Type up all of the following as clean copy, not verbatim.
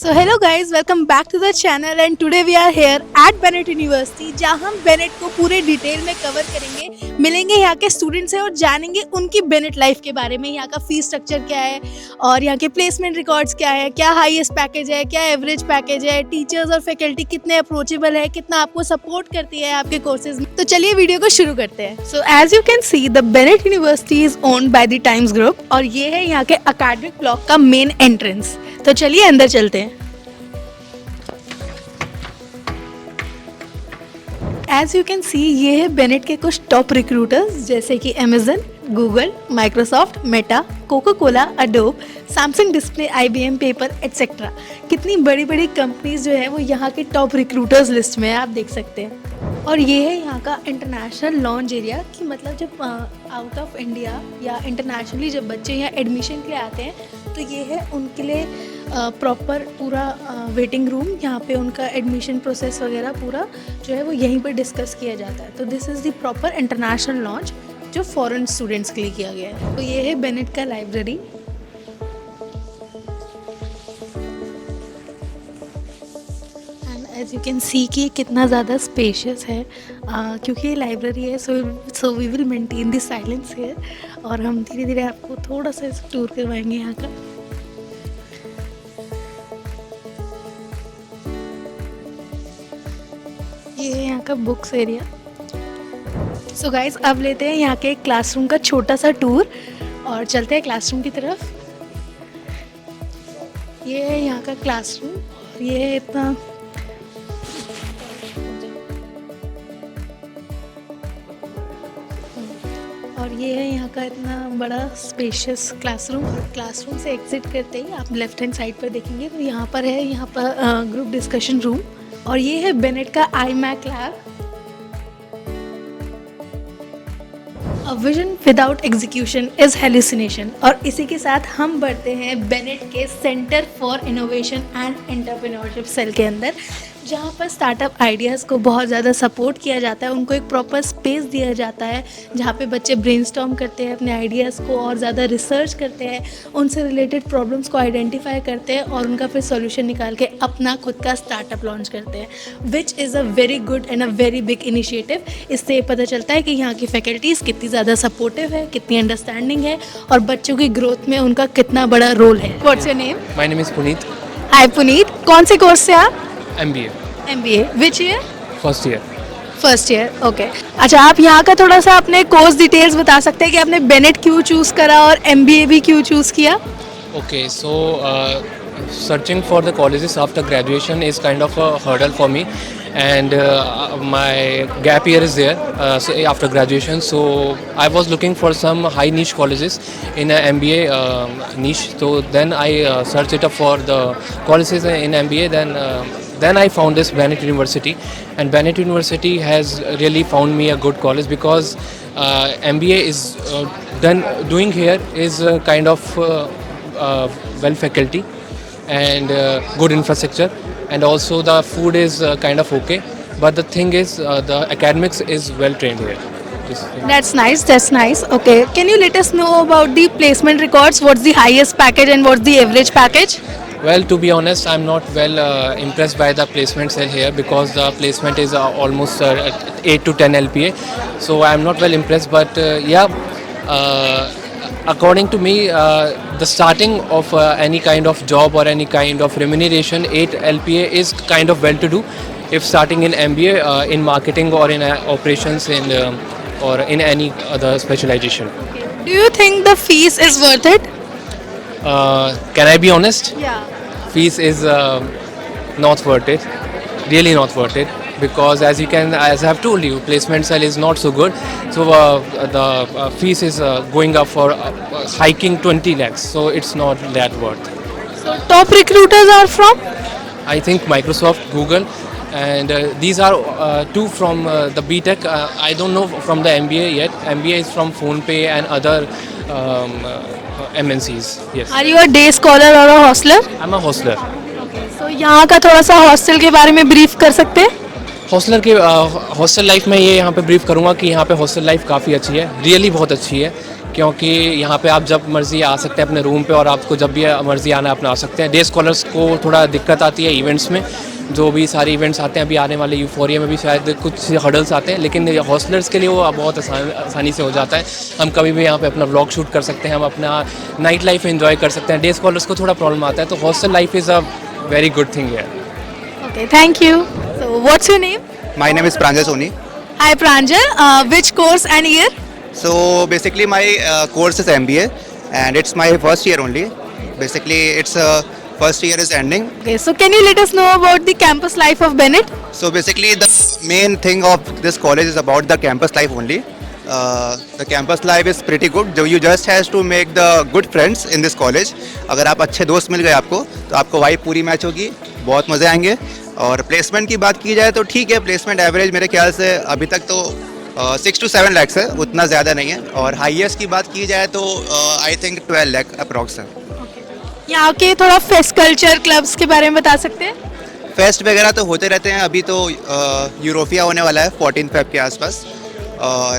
So hello guys, welcome back to the channel and today we are here at Bennett university, जहां हम Bennett को पूरे detail में cover करेंगे। मिलेंगे यहाँ के स्टूडेंट्स से और जानेंगे उनकी बेनेट लाइफ के बारे में। यहाँ का फीस स्ट्रक्चर क्या है और यहाँ के प्लेसमेंट रिकॉर्ड्स क्या है, क्या हाईएस्ट पैकेज है, क्या एवरेज पैकेज है, टीचर्स और फैकल्टी कितने अप्रोचेबल है, कितना आपको सपोर्ट करती है आपके कोर्सेज में। तो चलिए वीडियो को शुरू करते हैं। So as you can see the Bennett university is owned by the Times group और ये है यहाँ के अकेडमिक ब्लॉक का मेन एंट्रेंस। तो चलिए अंदर चलते हैं। एज यू कैन सी ये है बेनेट के कुछ टॉप रिक्रूटर्स जैसे कि Amazon, Google, Microsoft, Meta, Coca Cola, Adobe, Samsung display, IBM paper etcetera. कितनी बड़ी बड़ी कंपनीज जो है वो यहाँ के टॉप रिक्रूटर्स लिस्ट में है, आप देख सकते हैं। और ये है यहाँ का इंटरनेशनल लॉन्च एरिया कि मतलब जब आउट ऑफ इंडिया या इंटरनेशनली जब बच्चे यहाँ एडमिशन के लिए आते हैं तो ये है उनके लिए प्रॉपर पूरा वेटिंग रूम। यहाँ पे उनका एडमिशन प्रोसेस वगैरह पूरा जो है वो यहीं पर डिस्कस किया जाता है। तो this is the proper international launch जो फॉरेन स्टूडेंट्स के लिए किया गया है। तो ये है बेनेट का library. And as you can see कि कितना ज़्यादा स्पेशियस है क्योंकि ये लाइब्रेरी है। So we will maintain the silence here और हम धीरे धीरे आपको थोड़ा सा टूर करवाएंगे यहाँ का। ये है यहाँ का बुक्स एरिया। सो गाइज अब लेते हैं यहाँ के क्लासरूम का छोटा सा टूर और चलते हैं क्लासरूम की तरफ। ये है यहाँ का क्लासरूम और ये है इतना और ये है यहाँ का इतना बड़ा स्पेशियस क्लासरूम। क्लासरूम से एग्जिट करते ही आप लेफ्ट हैंड साइड पर देखेंगे तो यहाँ पर है ग्रुप डिस्कशन रूम और ये है बेनेट का iMac lab. A vision without execution is hallucination। और इसी के साथ हम बढ़ते हैं बेनेट के centre for innovation and entrepreneurship cell के अंदर, जहाँ पर स्टार्टअप आइडियाज़ को बहुत ज़्यादा सपोर्ट किया जाता है। उनको एक प्रॉपर स्पेस दिया जाता है जहाँ पे बच्चे ब्रेनस्टॉर्म करते हैं अपने आइडियाज़ को और ज़्यादा रिसर्च करते हैं, उनसे रिलेटेड प्रॉब्लम्स को आइडेंटिफाई करते हैं और उनका फिर सॉल्यूशन निकाल के अपना खुद का स्टार्टअप लॉन्च करते हैं, which is a very good and a very big initiative. इससे ये पता चलता है कि यहाँ की फैकल्टीज़ कितनी ज़्यादा सपोर्टिव है, कितनी अंडरस्टैंडिंग है और बच्चों की ग्रोथ में उनका कितना बड़ा रोल है। What's your name? My name is Puneet. Hi Puneet, कौन से कोर्स से आप? MBA MBA which year? First year. First year, okay. अच्छा, आप यहाँ का थोड़ा सा अपने कोर्स डिटेल्स बता सकते हैं कि आपने बेनेट क्यों चूज़ करा और MBA भी क्यों चूज़ किया? Okay, so searching for the colleges after graduation is kind of a hurdle for me, and my gap year is there so after graduation. So I was looking for some high niche colleges in a MBA niche. So then I searched it up for the colleges in MBA. Then I found this Benet University, and Benet University has really found me a good college because MBA is doing here is kind of well faculty and good infrastructure, and also the food is kind of okay, but the thing is the academics is well trained here. That's nice, that's nice. Okay, can you let us know about the placement records? What's the highest package and what's the average package? Well, to be honest, I'm not well impressed by the placement cell here because the placement is almost 8 to 10 LPA, so I'm not well impressed, but according to me, the starting of any kind of job or any kind of remuneration, 8 LPA is kind of well to do if starting in MBA in marketing or in operations or in any other specialization. Do you think the fees is worth it? Can I be honest? Yeah. Fees is not worth it, really not worth it, because as I have told you, placement cell is not so good, so the fees is going up for hiking 20 lakhs, so it's not that worth. So top recruiters are from? I think Microsoft, Google, and these are two from the BTech. I don't know from the MBA yet. MBA is from PhonePe and other MNCs. Yes. Are you a day scholar or a hostler? I'm a hostler. Okay. So यहाँ का थोड़ा सा hostel के बारे में brief कर सकते हैं? हॉस्टल लाइफ में ये यहाँ पे ब्रीफ करूँगा कि यहाँ पे हॉस्टल लाइफ काफ़ी अच्छी है, रियली बहुत अच्छी है, क्योंकि यहाँ पे आप जब मर्ज़ी आ सकते हैं अपने रूम पे और आपको जब भी मर्ज़ी आना है अपना आ सकते हैं। डे स्कॉलर्स को थोड़ा दिक्कत आती है इवेंट्स में, जो भी सारे इवेंट्स आते हैं अभी आने वाले यूफोरिया में भी शायद कुछ हर्डल्स आते हैं, लेकिन हॉस्टलर्स के लिए वो बहुत आसानी से हो जाता है। हम कभी भी यहाँ पे अपना व्लॉग शूट कर सकते हैं, हम अपना नाइट लाइफ एंजॉय कर सकते हैं। डे स्कॉलर्स को थोड़ा प्रॉब्लम आता है, तो hostel life is a very good thing है। Okay, thank you. So, what's your name? My name is Pranjal Soni. Hi, Pranjal. Which course and year? So basically my course is MBA and it's my first year only. Basically it's first year is ending. Okay, so can you let us know about the campus life of Bennett? So basically the main thing of this college is about the campus life only. The campus life is pretty good. You just has to make the good friends in this college. अगर आप अच्छे दोस्त मिल गए आपको तो आपको vibe पूरी match होगी, बहुत मज़े आएंगे। और प्लेसमेंट की बात की जाए तो ठीक है, प्लेसमेंट एवरेज मेरे ख्याल से अभी तक तो 6 to 7 lakhs है, उतना ज़्यादा नहीं है। और हाईएस्ट की बात की जाए तो आई थिंक 12 lakh अप्रॉक्स है। यहाँ के थोड़ा फेस्ट कल्चर क्लब्स के बारे में बता सकते हैं? फेस्ट वगैरह तो होते रहते हैं। अभी तो यूरोपिया होने वाला है 14 Feb के आसपास। और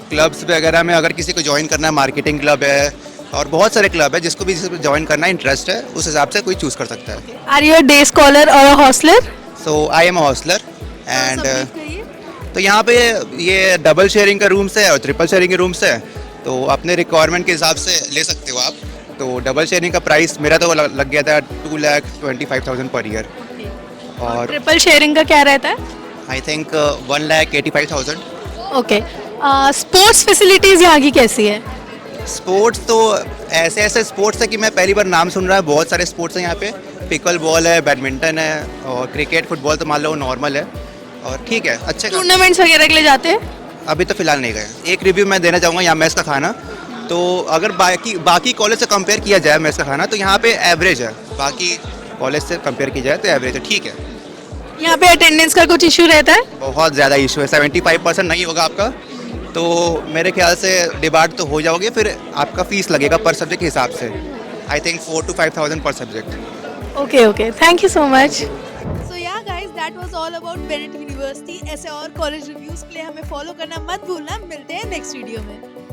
क्लब्स वगैरह में अगर किसी को ज्वाइन करना है, मार्केटिंग क्लब है और बहुत सारे क्लब है, जिसको भी ज्वाइन करना है, इंटरेस्ट है, उस हिसाब से कोई चूज़ कर सकता है। Are you a day scholar और a hosteller? So I am a hosteller and तो यहाँ पे ये डबल शेयरिंग का रूम्स है और ट्रिपल शेयरिंग के रूम्स है, तो अपने रिक्वायरमेंट के हिसाब से ले सकते हो आप। तो डबल शेयरिंग का प्राइस मेरा तो लग गया था 2,25,000 पर ईयर। और ट्रिपल शेयरिंग का क्या रहता है? I think 1,85,000। Okay, sports facilities यहाँ की कैसी है? स्पोर्ट्स तो ऐसे स्पोर्ट्स है कि मैं पहली बार नाम सुन रहा है। बहुत सारे स्पोर्ट्स हैं यहाँ पे, पिकल बॉल है, बैडमिंटन है और क्रिकेट फुटबॉल तो मान लो नॉर्मल है और ठीक है, अच्छे। टूर्नामेंट्स वगैरह के लिए जाते हैं? अभी तो फिलहाल नहीं गए। एक रिव्यू मैं देना चाहूँगा यहाँ मेस का खाना। तो अगर बाकी कॉलेज से कंपेयर किया जाए मेस का खाना, तो यहाँ पे एवरेज है। बाकी कॉलेज से कंपेयर की जाए तो एवरेज है, ठीक है। यहाँ पे अटेंडेंस का कुछ इशू रहता है? बहुत ज़्यादा इशू है, 75% नहीं होगा आपका, तो मेरे ख्याल से डिबार्ट तो हो जाओगे, फिर आपका फीस लगेगा पर सब्जेक्ट के हिसाब से। आई थिंक 4,000 to 5,000 पर सब्जेक्ट। Okay, thank you so much. So yeah guys, that was all about Bennett university. ऐसे और कॉलेज रिव्यूज के लिए हमें फॉलो करना मत भूलना। मिलते हैं नेक्स्ट वीडियो में।